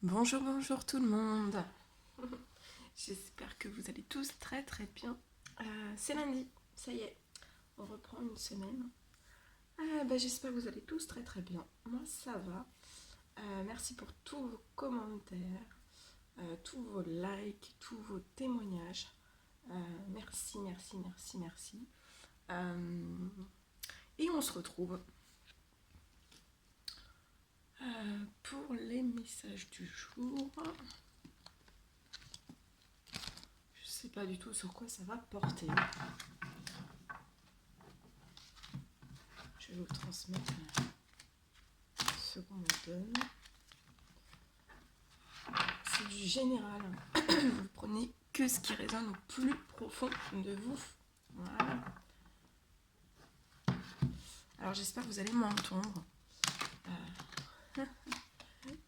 Bonjour, bonjour tout le monde. J'espère que vous allez tous très très bien. C'est lundi, ça y est, on reprend une semaine. J'espère que vous allez tous très très bien. Moi ça va. Merci pour tous vos commentaires, tous vos likes, tous vos témoignages. Merci, merci, merci, merci. Et on se retrouve pour les messages du jour. Je sais pas du tout sur quoi ça va porter. Je vais vous transmettre ce qu'on me donne. C'est du général. Vous prenez que ce qui résonne au plus profond de vous. Voilà. Alors j'espère que vous allez m'entendre.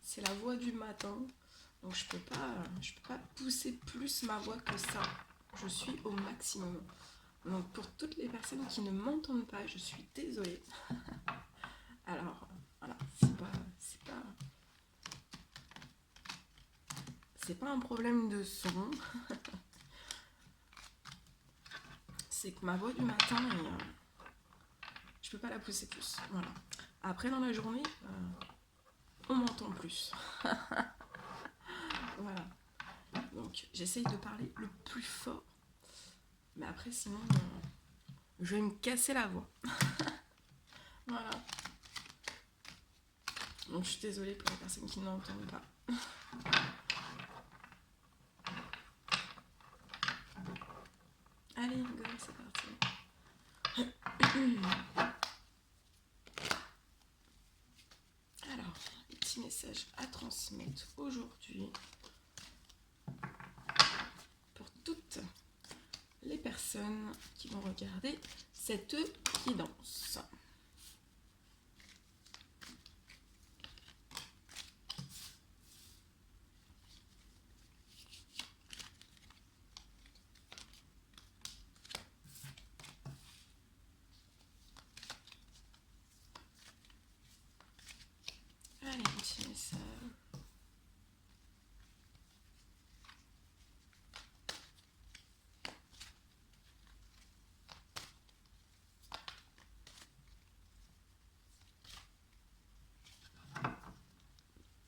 C'est la voix du matin. Donc je peux pas pousser plus ma voix que ça. Je suis au maximum. Donc pour toutes les personnes qui ne m'entendent pas, je suis désolée. Alors voilà, c'est pas un problème de son. C'est que ma voix du matin, je peux pas la pousser plus. Voilà. Après dans la journée, on m'entend plus. Voilà. Donc j'essaye de parler le plus fort. Mais après sinon, je vais me casser la voix. Voilà. Donc je suis désolée pour les personnes qui n'entendent pas. Allez, go, c'est parti. Alors, petit message à transmettre aujourd'hui pour toutes les personnes qui vont regarder cette guidance. Allez, petit message.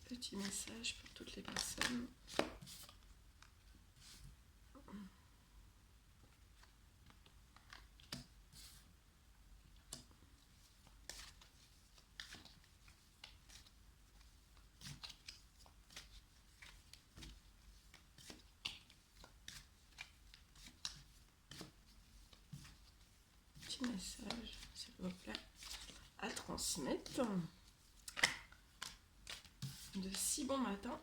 Petit message pour toutes les personnes. Petit message, s'il vous plaît, à transmettre. De si bon matin.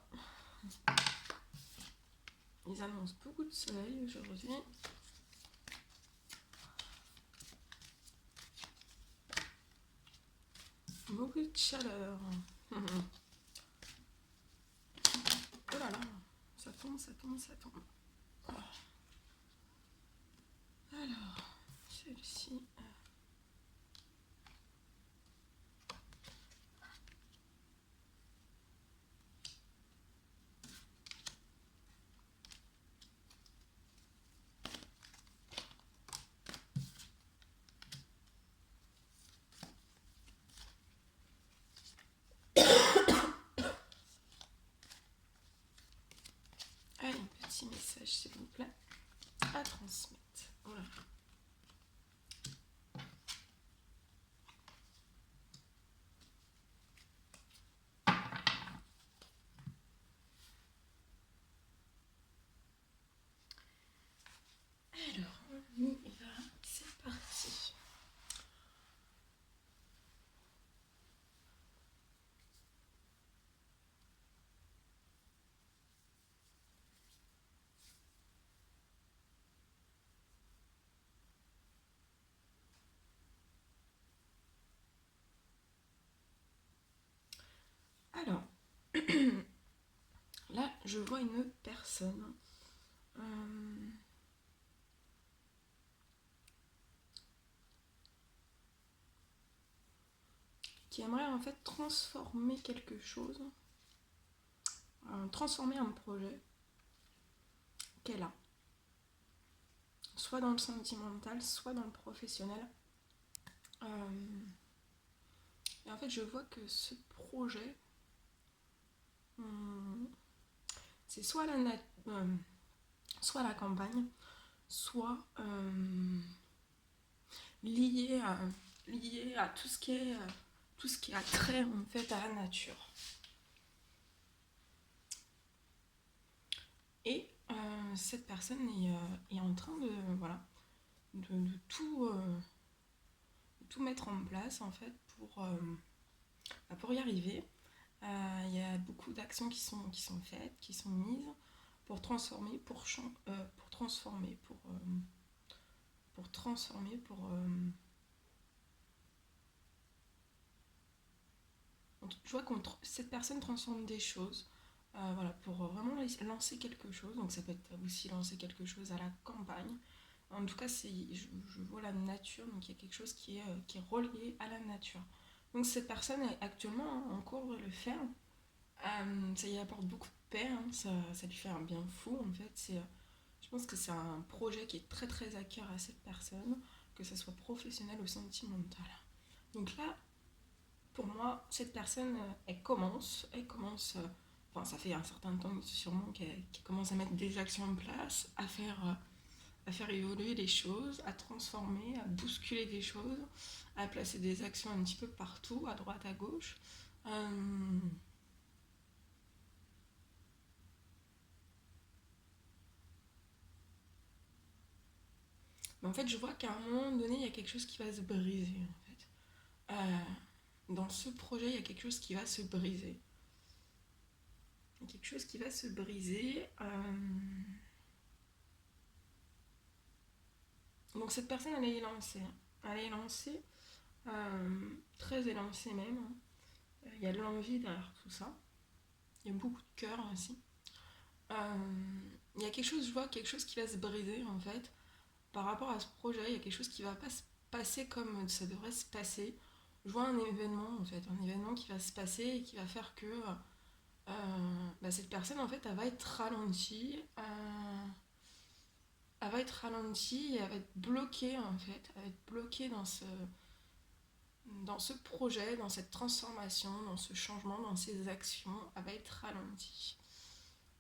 Ils annoncent beaucoup de soleil aujourd'hui. Beaucoup de chaleur. Oh là là, ça tombe, ça tombe, ça tombe. Alors, celle-ci. Allez, petit message, s'il vous plaît, à transmettre. Voilà. Alors, on y va. C'est parti. Alors, là, je vois une personne qui aimerait en fait transformer quelque chose. transformer un projet qu'elle a, soit dans le sentimental, soit dans le professionnel. Et en fait, je vois que ce projet, c'est soit soit la campagne, soit lié à tout ce qui a trait en fait à la nature. Et cette personne est en train de tout mettre en place en fait pour y arriver. Il y a beaucoup d'actions qui sont faites, qui sont mises pour transformer, je vois que cette personne transforme des choses, voilà, pour vraiment lancer quelque chose. Donc ça peut être aussi lancer quelque chose à la campagne. En tout cas, je vois la nature, donc il y a quelque chose qui est relié à la nature. Donc cette personne est actuellement en cours de le faire. Ça y apporte beaucoup de paix, hein, ça lui fait un bien fou en fait. Je pense que c'est un projet qui est très très à cœur à cette personne, que ce soit professionnel ou sentimental. Donc là, pour moi, cette personne, enfin ça fait un certain temps sûrement qu'elle commence à mettre des actions en place, à faire évoluer les choses, à transformer, à bousculer des choses, à placer des actions un petit peu partout, à droite, à gauche. Mais en fait, je vois qu'à un moment donné, il y a quelque chose qui va se briser, en fait. Dans ce projet, il y a quelque chose qui va se briser. Il y a quelque chose qui va se briser. Donc cette personne, elle est élancée. Elle est élancée, très élancée même. Il y a de l'envie derrière tout ça. Il y a beaucoup de cœur aussi. Il y a quelque chose, je vois quelque chose qui va se briser en fait. Par rapport à ce projet, il y a quelque chose qui va pas se passer comme ça devrait se passer. Je vois un événement en fait, un événement qui va se passer et qui va faire que cette personne en fait elle va être ralentie. Elle va être ralentie et elle va être bloquée en fait. Elle va être bloquée dans ce projet, dans cette transformation, dans ce changement, dans ces actions. Elle va être ralentie.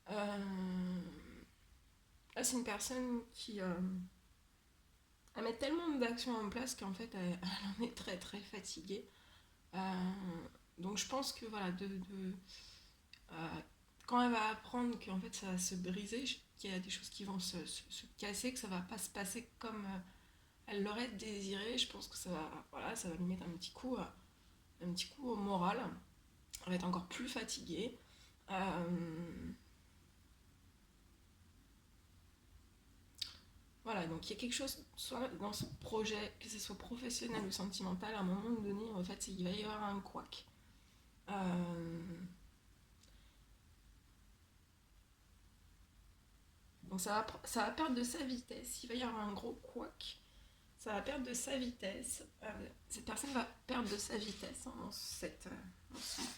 Là, c'est une personne qui elle met tellement d'actions en place qu'en fait elle en est très très fatiguée. Donc je pense que voilà, euh, quand elle va apprendre qu'en fait ça va se briser, qu'il y a des choses qui vont se casser, que ça va pas se passer comme elle l'aurait désiré, je pense que ça va lui mettre un petit coup au moral. Elle va être encore plus fatiguée. Voilà, donc il y a quelque chose, soit dans ce projet, que ce soit professionnel ou sentimental, à un moment donné, en fait, il va y avoir un couac. Donc ça va perdre de sa vitesse, il va y avoir un gros couac. Ça va perdre de sa vitesse. Cette personne va perdre de sa vitesse, hein,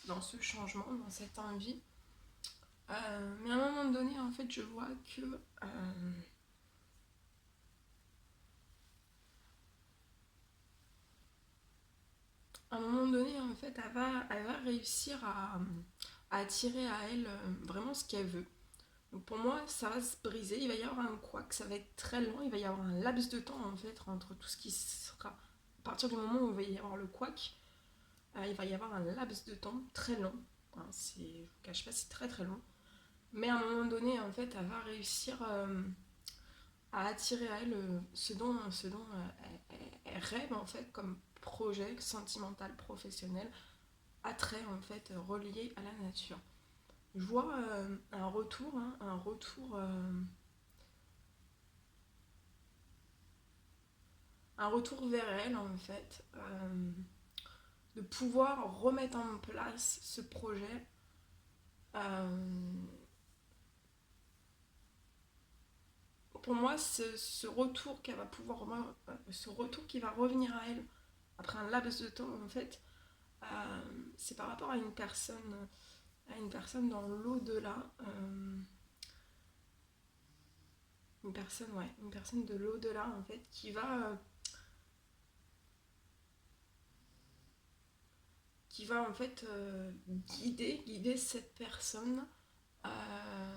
dans ce changement, dans cette envie. Mais à un moment donné, en fait, je vois que à un moment donné, en fait, elle va réussir à attirer à elle vraiment ce qu'elle veut. Donc pour moi, ça va se briser, il va y avoir un couac, ça va être très lent, il va y avoir un laps de temps en fait entre tout ce qui sera. À partir du moment où il va y avoir le couac, il va y avoir un laps de temps très long. Hein, je ne vous cache pas, c'est très très long. Mais à un moment donné, en fait, elle va réussir à attirer à elle ce dont elle rêve en fait comme projet sentimental professionnel, attrait en fait relié à la nature. Je vois un retour vers elle en fait, de pouvoir remettre en place ce projet. Pour moi, ce retour qui va revenir à elle après un laps de temps en fait, c'est par rapport à une personne une personne dans l'au-delà, une personne de l'au-delà en fait qui va en fait guider cette personne euh,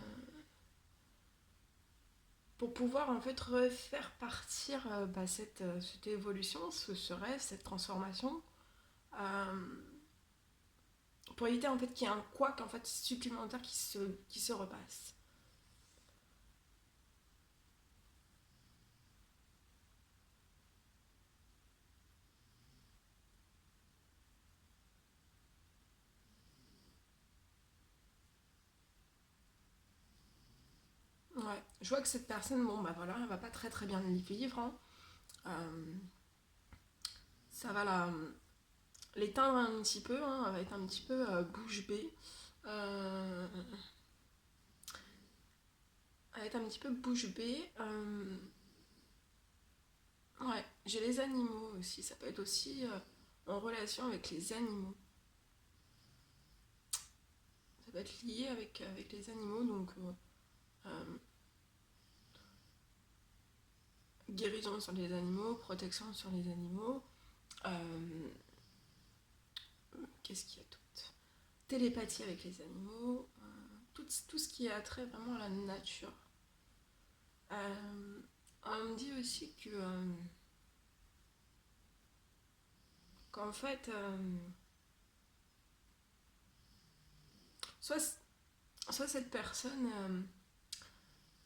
pour pouvoir en fait refaire partir cette évolution, ce rêve, cette transformation, euh, pour éviter en fait qu'il y ait un couac en fait supplémentaire qui se repasse. Ouais, je vois que cette personne, bon bah voilà, elle va pas très très bien le vivre, hein. Euh, Ça va l'éteindre un petit peu, hein, elle va être un petit peu bouche bée. Euh, Elle va être un petit peu bouche bée. Ouais, j'ai les animaux aussi, ça peut être aussi en relation avec les animaux. Ça peut être lié avec les animaux, donc euh, guérison sur les animaux, protection sur les animaux. Euh, Qu'est-ce qu'il y a d'autre? Télépathie avec les animaux, tout ce qui a trait vraiment à la nature. On me dit aussi qu'en fait, soit, soit cette personne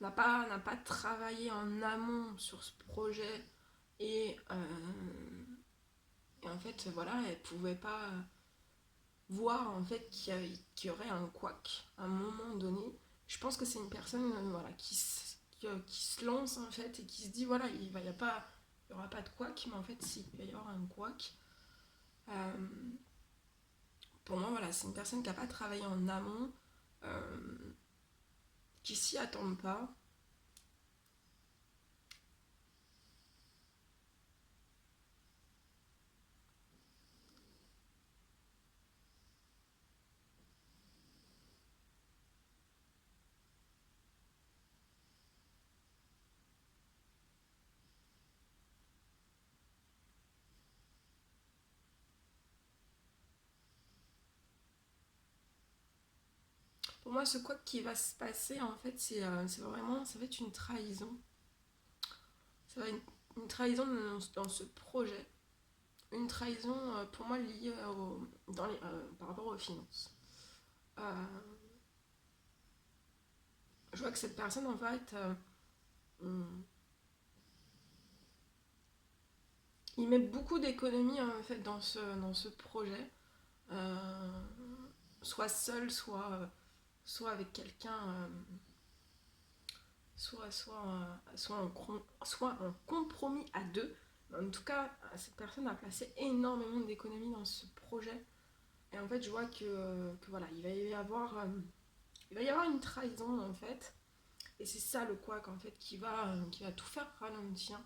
n'a pas travaillé en amont sur ce projet et, et en fait, voilà, elle pouvait pas voir en fait qu'il y aurait un couac à un moment donné. Je pense que c'est une personne voilà, qui se lance en fait et qui se dit voilà, il y aura pas de couac, mais en fait, si, il va y avoir un couac. Euh, pour moi, voilà, c'est une personne qui n'a pas travaillé en amont, euh, qui s'y attend pas. Pour moi, ce quoi qui va se passer, en fait, c'est vraiment, ça va être une trahison. Ça va être une trahison dans ce projet. Une trahison, pour moi, liée par rapport aux finances. Euh, je vois que cette personne, en fait, il met beaucoup d'économies en fait, dans ce projet. Euh, Soit seul, soit avec quelqu'un, soit un compromis à deux. En tout cas, cette personne a placé énormément d'économies dans ce projet. Et en fait, je vois que voilà, il va y avoir une trahison en fait. Et c'est ça le couac en fait qui va tout faire ralentir.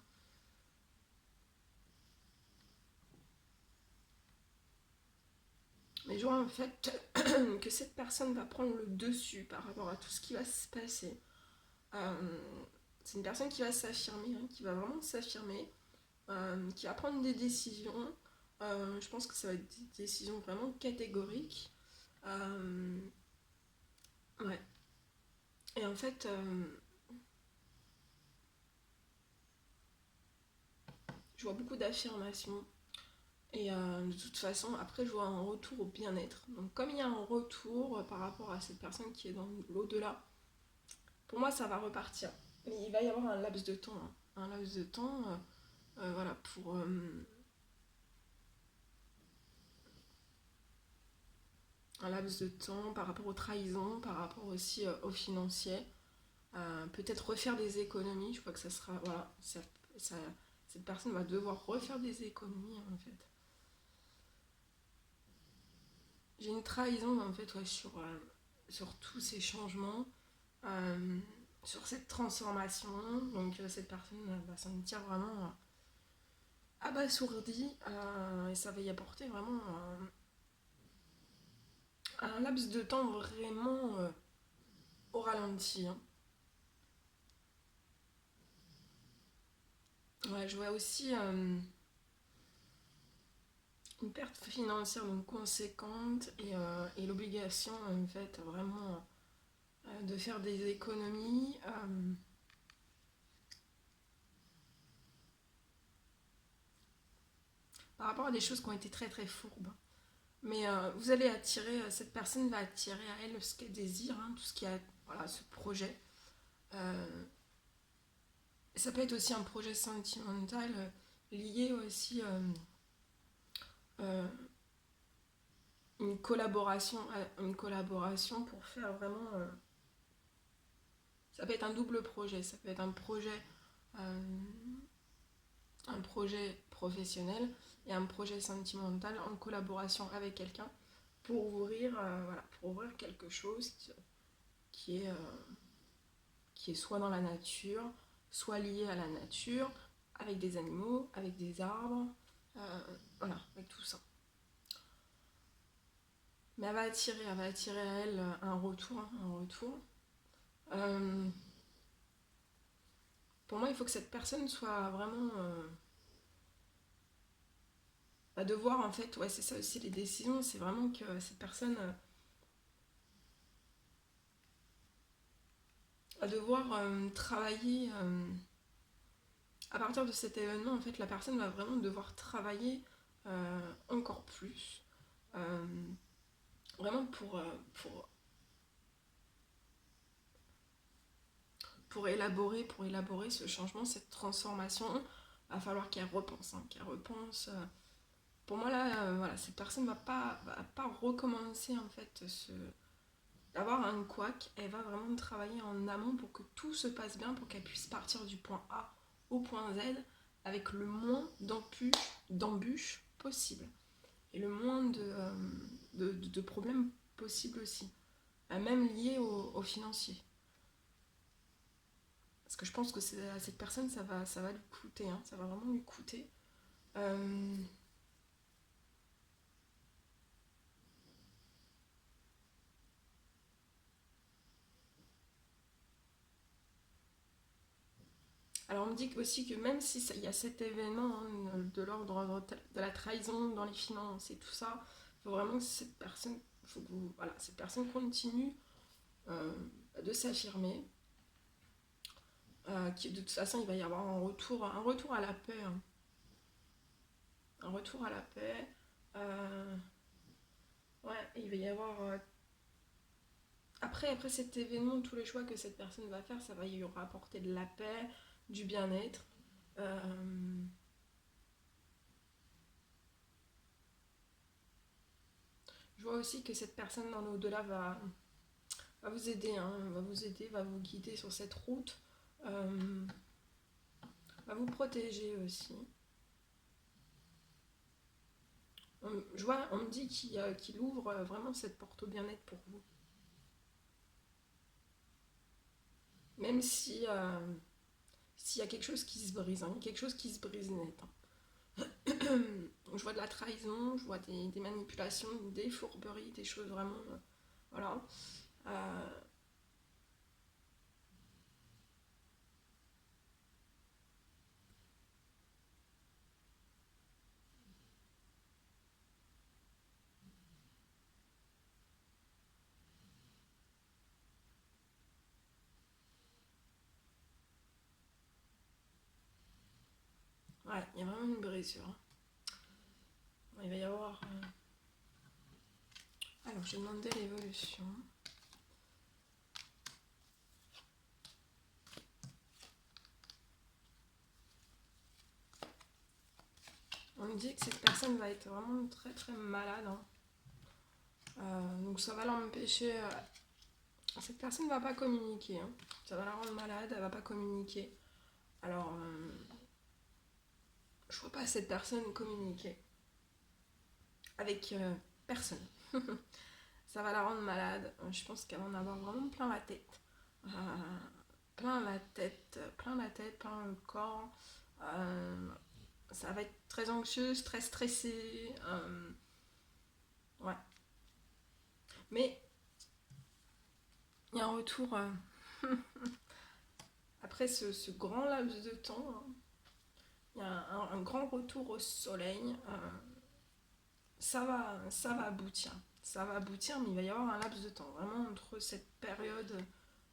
Mais je vois en fait que cette personne va prendre le dessus par rapport à tout ce qui va se passer. Euh, c'est une personne qui va s'affirmer, hein, qui va vraiment s'affirmer, qui va prendre des décisions. Je pense que ça va être des décisions vraiment catégoriques. Euh, ouais. Et en fait, je vois beaucoup d'affirmations. Et de toute façon, après, je vois un retour au bien-être. Donc, comme il y a un retour par rapport à cette personne qui est dans l'au-delà, pour moi, ça va repartir. Mais il va y avoir un laps de temps, hein. Un laps de temps, voilà, pour un laps de temps par rapport aux trahisons, par rapport aussi aux financiers. Peut-être refaire des économies. Je crois que ça sera, voilà, ça- cette personne va devoir refaire des économies en fait. J'ai une trahison en fait ouais, sur tous ces changements, euh, sur cette transformation. Donc cette personne va s'en sentir vraiment abasourdie et ça va y apporter vraiment un laps de temps vraiment au ralenti, hein. Ouais, je vois aussi une perte financière donc conséquente et l'obligation en fait vraiment de faire des économies par rapport à des choses qui ont été très très fourbes. Mais vous allez attirer, cette personne va attirer à elle ce qu'elle désire, hein, tout ce qui a, voilà, ce projet. Euh, Ça peut être aussi un projet sentimental lié aussi euh, une collaboration pour faire vraiment. Ça peut être un double projet. Ça peut être euh, un projet professionnel et un projet sentimental en collaboration avec quelqu'un pour ouvrir, voilà, pour ouvrir quelque chose qui est, qui est soit dans la nature, soit lié à la nature, avec des animaux, avec des arbres, euh, voilà, avec tout ça. Mais elle va attirer à elle un retour, hein, un retour. Euh, pour moi, il faut que cette personne soit vraiment à devoir en fait, ouais, c'est ça aussi les décisions, c'est vraiment que cette personne va devoir travailler à partir de cet événement. En fait, la personne va vraiment devoir travailler encore plus, euh, vraiment pour élaborer ce changement, cette transformation. Il va falloir qu'elle repense, hein, qu'elle repense. Pour moi là, voilà, cette personne va pas recommencer en fait d'avoir un couac. Elle va vraiment travailler en amont pour que tout se passe bien, pour qu'elle puisse partir du point A au point Z avec le moins d'embûches possible et le moins de problèmes possibles aussi, même liés au financier. Parce que je pense que à cette personne, ça va lui coûter, hein, ça va vraiment lui coûter. Euh, alors on me dit aussi que même si il y a cet événement hein, de l'ordre de la trahison dans les finances et tout ça, il faut vraiment que cette personne continue euh, de s'affirmer. De toute façon, il va y avoir un retour à la paix, hein, un retour à la paix. Euh, ouais, il va y avoir après cet événement, tous les choix que cette personne va faire, ça va lui rapporter de la paix, du bien-être. Euh, je vois aussi que cette personne dans l'au-delà va vous aider, hein, va vous aider, va vous guider sur cette route, euh, va vous protéger aussi. On me dit qu'il ouvre vraiment cette porte au bien-être pour vous. Même si s'il y a quelque chose qui se brise, hein, quelque chose qui se brise net, hein. Je vois de la trahison, je vois des manipulations, des fourberies, des choses vraiment. Voilà. Euh, ouais, il y a vraiment une brisure, hein. Il va y avoir. Alors, je demandais l'évolution. On me dit que cette personne va être vraiment très très malade, hein. Donc ça va l'empêcher. Cette personne ne va pas communiquer, hein. Ça va la rendre malade, elle va pas communiquer. Alors, je vois pas cette personne communiquer avec personne. Ça va la rendre malade. Je pense qu'elle va en avoir vraiment plein la tête. Euh, plein la tête, plein le corps. Euh, Ça va être très anxieuse, très stressée. Ouais. Mais il y a un retour après ce grand laps de temps, hein, il y a un grand retour au soleil. Ça va aboutir. Ça va aboutir, mais il va y avoir un laps de temps. Vraiment, entre cette période,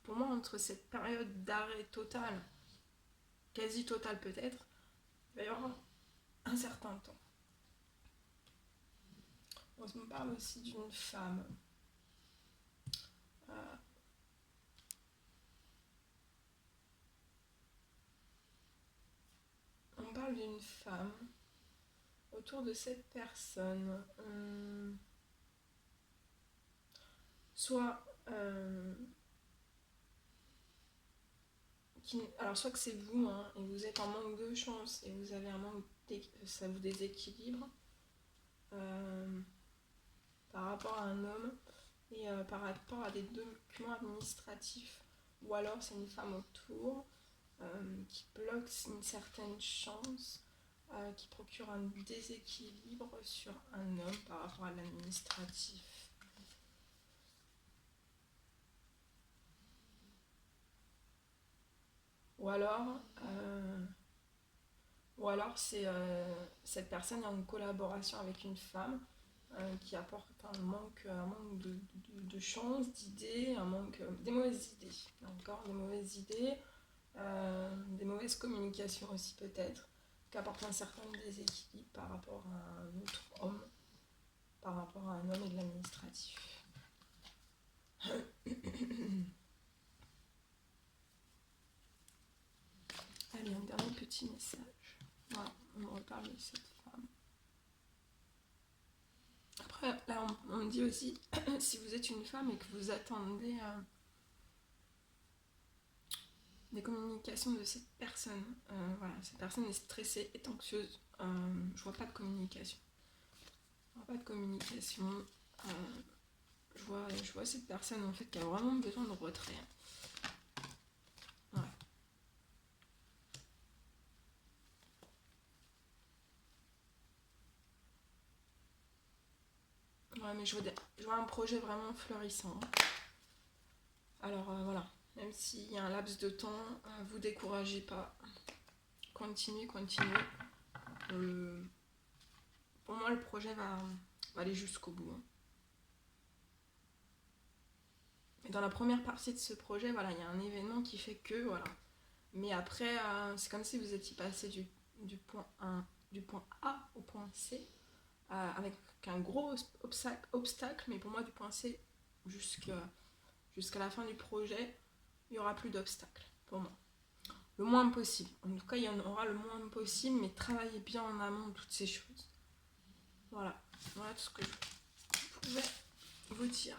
pour moi, entre cette période d'arrêt total, quasi total peut-être, il va y avoir un certain temps. On me parle aussi d'une femme. On parle d'une femme. Autour de cette personne, soit alors soit que c'est vous, hein, et vous êtes en manque de chance et vous avez un manque, ça vous déséquilibre par rapport à un homme et par rapport à des documents administratifs, ou alors c'est une femme autour qui bloque une certaine chance, qui procure un déséquilibre sur un homme par rapport à l'administratif. Ou alors c'est cette personne est en collaboration avec une femme qui apporte un manque de chance, d'idées, un manque des mauvaises idées, encore des mauvaises idées, des mauvaises communications aussi peut-être, qui apporte un certain déséquilibre par rapport à un autre homme, par rapport à un homme et de l'administratif. Allez, un dernier petit message. Voilà, on me reparle de cette femme. Après, là, on me dit aussi, si vous êtes une femme et que vous attendez des communications de cette personne, voilà, cette personne est stressée, est anxieuse, je vois pas de communication. Je vois cette personne en fait qui a vraiment besoin de retrait. Ouais. Ouais, mais je vois un projet vraiment fleurissant. Alors voilà, même s'il y a un laps de temps, vous découragez pas. Continuez. Pour moi, le projet va aller jusqu'au bout. Hein. Et dans la première partie de ce projet, voilà, il y a un événement qui fait que, voilà. Mais après, c'est comme si vous étiez passé du point A au point C, avec un gros obstacle, mais pour moi, du point C jusqu'à la fin du projet, il n'y aura plus d'obstacles, pour moi. Le moins possible. En tout cas, il y en aura le moins possible, mais travaillez bien en amont toutes ces choses. Voilà tout ce que je pouvais vous dire.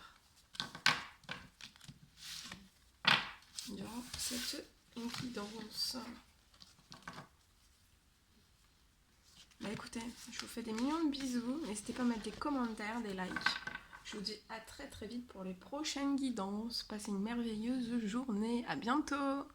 Durant cette guidance. Bah écoutez, je vous fais des millions de bisous. N'hésitez pas à mettre des commentaires, des likes. Je vous dis à très vite pour les prochaines guidances. Passez une merveilleuse journée. À bientôt!